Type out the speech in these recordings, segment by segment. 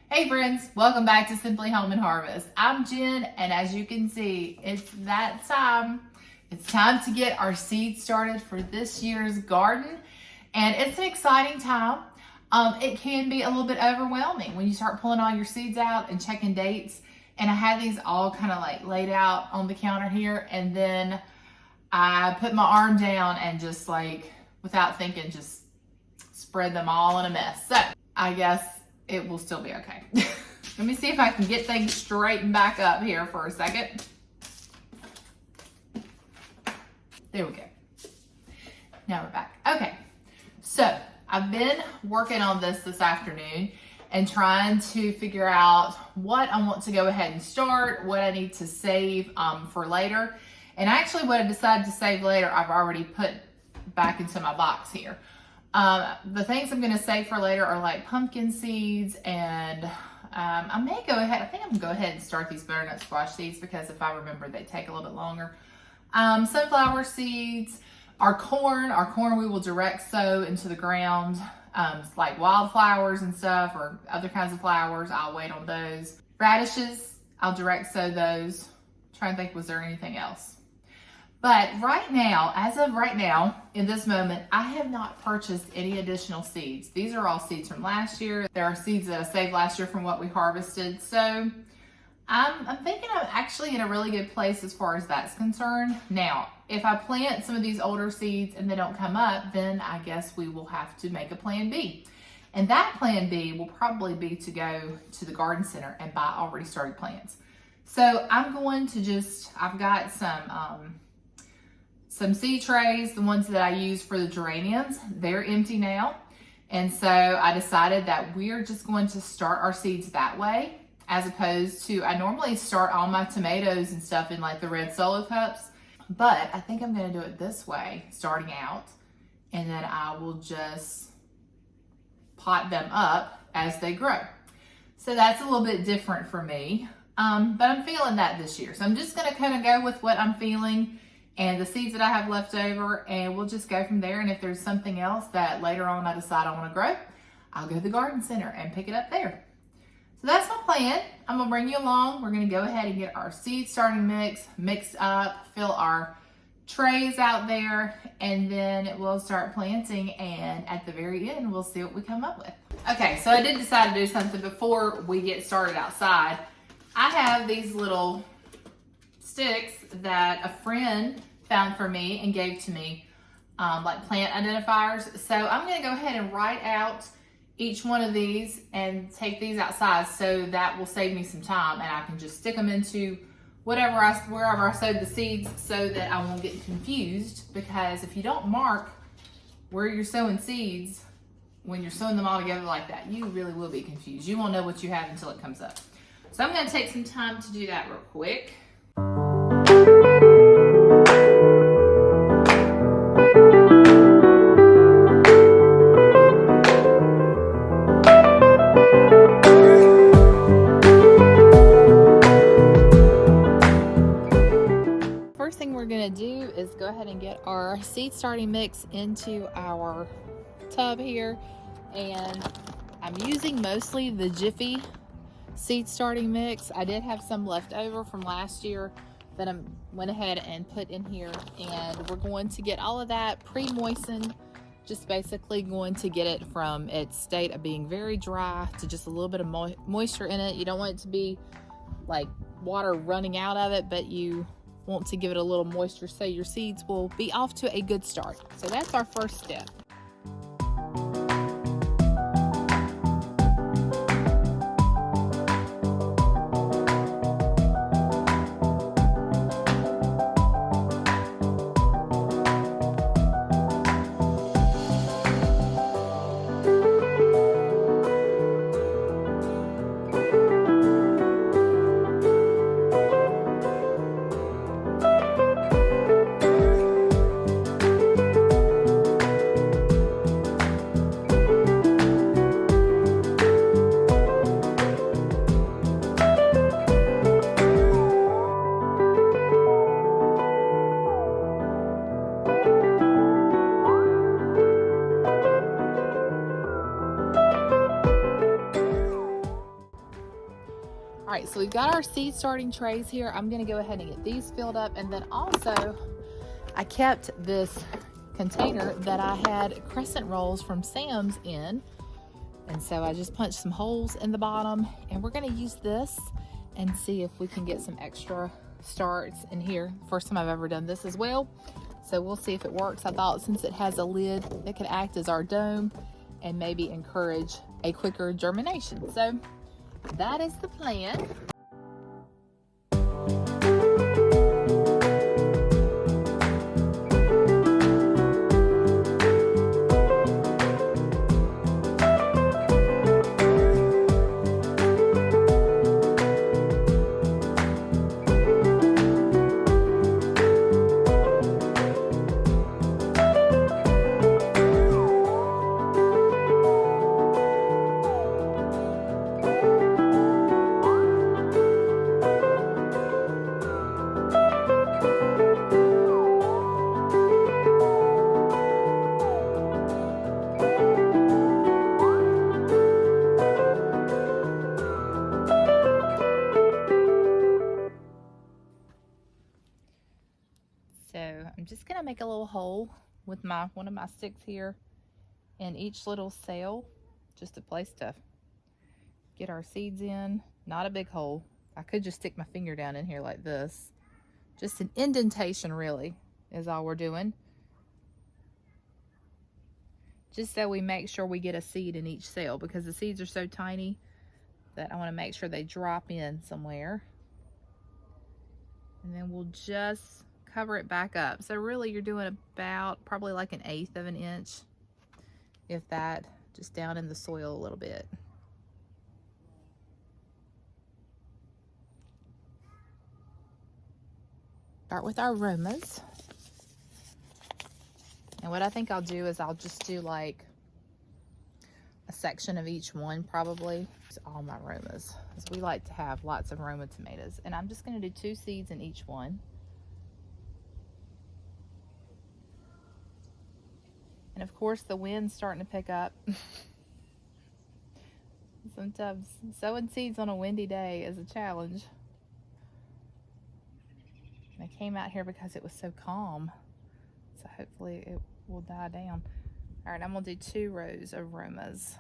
Hey friends, welcome back to Simply Home and Harvest. I'm Jen, and as you can see, it's that time. It's time to get our seeds started for this year's garden, and it's an exciting time. It can be a little bit overwhelming when you start pulling all your seeds out and checking dates. And I had these all kind of like laid out on the counter here, and then I put my arm down and just like, without thinking, just spread them all in a mess. So I guess it will still be okay. Let me see if I can get things straightened back up here for a second. There we go. Now we're back. Okay, so I've been working on this afternoon and trying to figure out what I want to go ahead and start, what I need to save for later. And actually what I decided to save later, I've already put back into my box here. The things I'm going to save for later are like pumpkin seeds, and I may go ahead, I think I'm going to go ahead and start these butternut squash seeds because if I remember, they take a little bit longer. Sunflower seeds, our corn we will direct sow into the ground, like wildflowers and stuff or other kinds of flowers. I'll wait on those. Radishes, I'll direct sow those. Trying to think, was there anything else? But right now, as of right now, in this moment, I have not purchased any additional seeds. These are all seeds from last year. There are seeds that I saved last year from what we harvested. So I'm thinking I'm actually in a really good place as far as that's concerned. Now, if I plant some of these older seeds and they don't come up, then I guess we will have to make a plan B. And that plan B will probably be to go to the garden center and buy already started plants. So I'm going to I've got some seed trays, the ones that I use for the geraniums, they're empty now. And so I decided that we're just going to start our seeds that way, as opposed to, I normally start all my tomatoes and stuff in like the red solo cups, but I think I'm gonna do it this way, starting out, and then I will just pot them up as they grow. So that's a little bit different for me, but I'm feeling that this year. So I'm just gonna kind of go with what I'm feeling and the seeds that I have left over, and we'll just go from there. And if there's something else that later on I decide I want to grow, I'll go to the garden center and pick it up there. So that's my plan. I'm gonna bring you along. We're gonna go ahead and get our seed starting mix mixed up, fill our trays out there, and then we'll start planting, and at the very end, we'll see what we come up with. Okay, so I did decide to do something before we get started outside. I have these little sticks that a friend found for me and gave to me, like plant identifiers. So I'm gonna go ahead and write out each one of these and take these outside, so that will save me some time, and I can just stick them into wherever I sowed the seeds, so that I won't get confused. Because if you don't mark where you're sowing seeds, when you're sowing them all together like that, you really will be confused. You won't know what you have until it comes up. So I'm gonna take some time to do that real quick. First thing we're gonna do is go ahead and get our seed starting mix into our tub here, and I'm using mostly the Jiffy seed starting mix. I did have some left over from last year that I went ahead and put in here, and we're going to get all of that pre-moistened, just basically going to get it from its state of being very dry to just a little bit of moisture in it. You don't want it to be like water running out of it, but you want to give it a little moisture so your seeds will be off to a good start. So that's our first step. All right, so we've got our seed starting trays here. I'm gonna go ahead and get these filled up. And then also I kept this container that I had crescent rolls from Sam's in. And so I just punched some holes in the bottom, and we're gonna use this and see if we can get some extra starts in here. First time I've ever done this as well. So we'll see if it works. I thought since it has a lid, it could act as our dome and maybe encourage a quicker germination. So that is the plan. So I'm just gonna make a little hole with one of my sticks here in each little cell, just a place to get our seeds in. Not a big hole. I could just stick my finger down in here like this. Just an indentation really is all we're doing. Just so we make sure we get a seed in each cell, because the seeds are so tiny that I want to make sure they drop in somewhere. And then we'll just cover it back up. So really you're doing about probably like 1/8 of an inch, if that, just down in the soil a little bit. Start with our aromas. And what I think I'll do is I'll just do like a section of each one probably. It's all my aromas, because we like to have lots of aroma tomatoes. And I'm just gonna do 2 seeds in each one. And of course the wind's starting to pick up. Sometimes sowing seeds on a windy day is a challenge. And I came out here because it was so calm. So hopefully it will die down. All right, I'm gonna do 2 rows of aromas.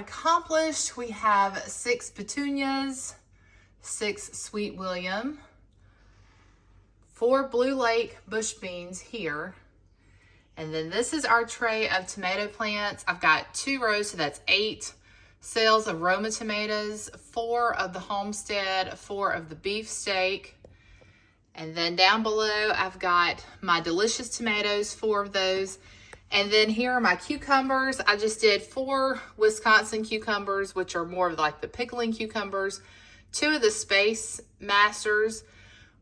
accomplished. We have 6 petunias, 6 Sweet William, 4 Blue Lake bush beans here. And then this is our tray of tomato plants. I've got 2 rows, so that's 8 sales of Roma tomatoes, 4 of the Homestead, 4 of the beefsteak. And then down below, I've got my delicious tomatoes, 4 of those. And then here are my cucumbers. I just did 4 Wisconsin cucumbers, which are more of like the pickling cucumbers, 2 of the Space Masters,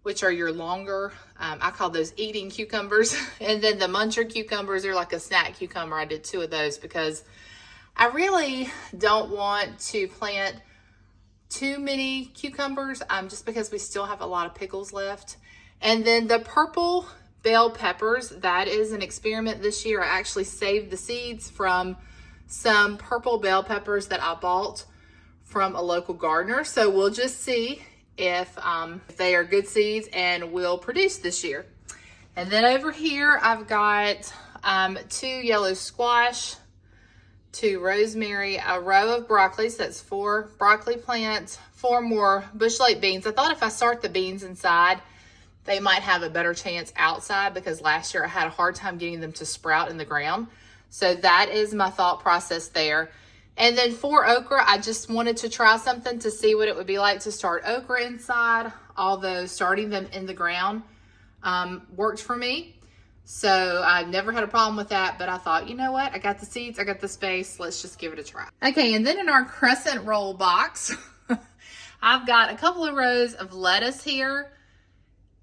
which are your longer, I call those eating cucumbers. And then the muncher cucumbers are like a snack cucumber. I did 2 of those because I really don't want to plant too many cucumbers, just because we still have a lot of pickles left. And then the purple bell peppers, that is an experiment this year. I actually saved the seeds from some purple bell peppers that I bought from a local gardener. So we'll just see if they are good seeds and will produce this year. And then over here, I've got 2 yellow squash, 2 rosemary, a row of broccoli, so that's 4 broccoli plants, 4 more Bush Lake beans. I thought if I start the beans inside, they might have a better chance outside because last year I had a hard time getting them to sprout in the ground. So that is my thought process there. And then for okra, I just wanted to try something to see what it would be like to start okra inside, although starting them in the ground worked for me. So I've never had a problem with that, but I thought, you know what? I got the seeds, I got the space, let's just give it a try. Okay, and then in our crescent roll box, I've got a couple of rows of lettuce here,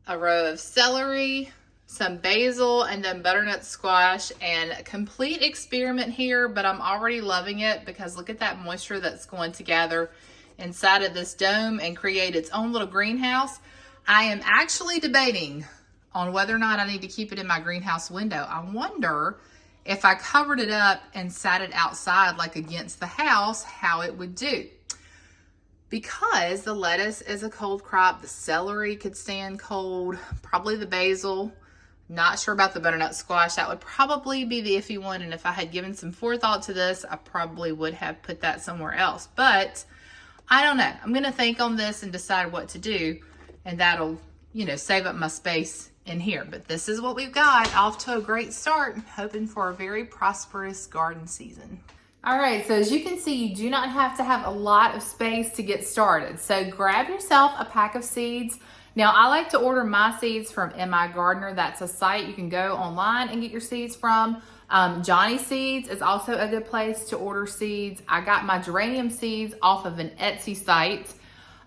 a row of celery, some basil, and then butternut squash, and a complete experiment here, but I'm already loving it because look at that moisture that's going to gather inside of this dome and create its own little greenhouse. I am actually debating on whether or not I need to keep it in my greenhouse window. I wonder if I covered it up and sat it outside like against the house, how it would do. Because the lettuce is a cold crop, the celery could stand cold, probably the basil. Not sure about the butternut squash. That would probably be the iffy one, and if I had given some forethought to this, I probably would have put that somewhere else. But I don't know. I'm gonna think on this and decide what to do, and that'll, you know, save up my space in here. But this is what we've got. Off to a great start, hoping for a very prosperous garden season. All right, so as you can see, you do not have to have a lot of space to get started. So grab yourself a pack of seeds. Now, I like to order my seeds from MI Gardener. That's a site you can go online and get your seeds from. Johnny Seeds is also a good place to order seeds. I got my geranium seeds off of an Etsy site.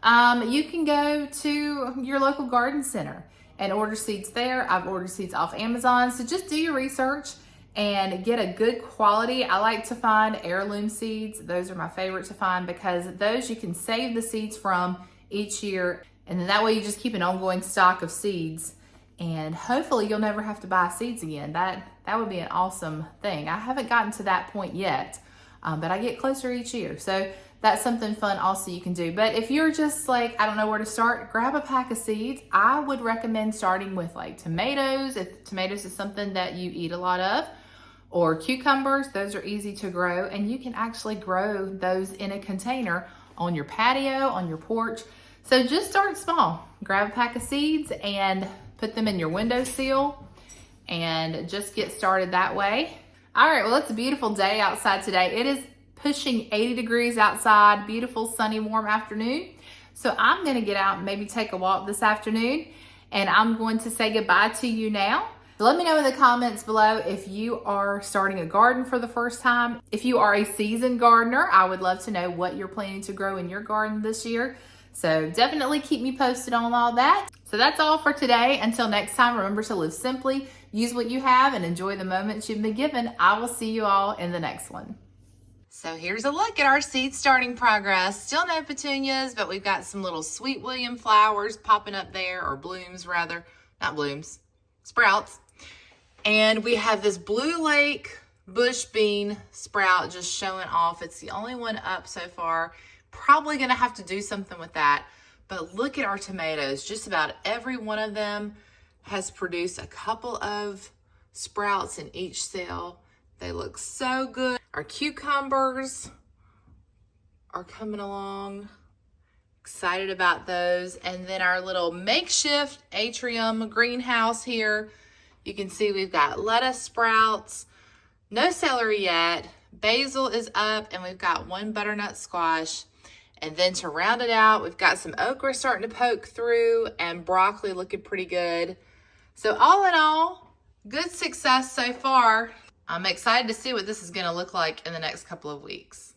You can go to your local garden center and order seeds there. I've ordered seeds off Amazon. So just do your research and get a good quality. I like to find heirloom seeds. Those are my favorite to find because those you can save the seeds from each year. And then that way you just keep an ongoing stock of seeds, and hopefully you'll never have to buy seeds again. That would be an awesome thing. I haven't gotten to that point yet, but I get closer each year. So that's something fun also you can do. But if you're just like, I don't know where to start, grab a pack of seeds. I would recommend starting with like tomatoes, if tomatoes is something that you eat a lot of, or cucumbers. Those are easy to grow, and you can actually grow those in a container on your patio, on your porch. So just start small. Grab a pack of seeds and put them in your windowsill and just get started that way. All right, well, it's a beautiful day outside today. It is pushing 80 degrees outside, beautiful, sunny, warm afternoon. So I'm gonna get out and maybe take a walk this afternoon, and I'm going to say goodbye to you now. So let me know in the comments below if you are starting a garden for the first time. If you are a seasoned gardener, I would love to know what you're planning to grow in your garden this year. So definitely keep me posted on all that. So that's all for today. Until next time, remember to live simply, use what you have, and enjoy the moments you've been given. I will see you all in the next one. So here's a look at our seed starting progress. Still no petunias, but we've got some little Sweet William flowers popping up there, or blooms rather, not blooms, sprouts. And we have this Blue Lake bush bean sprout just showing off. It's the only one up so far. Probably gonna have to do something with that. But look at our tomatoes. Just about every one of them has produced a couple of sprouts in each cell. They look so good. Our cucumbers are coming along. Excited about those. And then our little makeshift atrium greenhouse here. You can see we've got lettuce sprouts, no celery yet. Basil is up, and we've got one butternut squash. And then to round it out, we've got some okra starting to poke through and broccoli looking pretty good. So all in all, good success so far. I'm excited to see what this is going to look like in the next couple of weeks.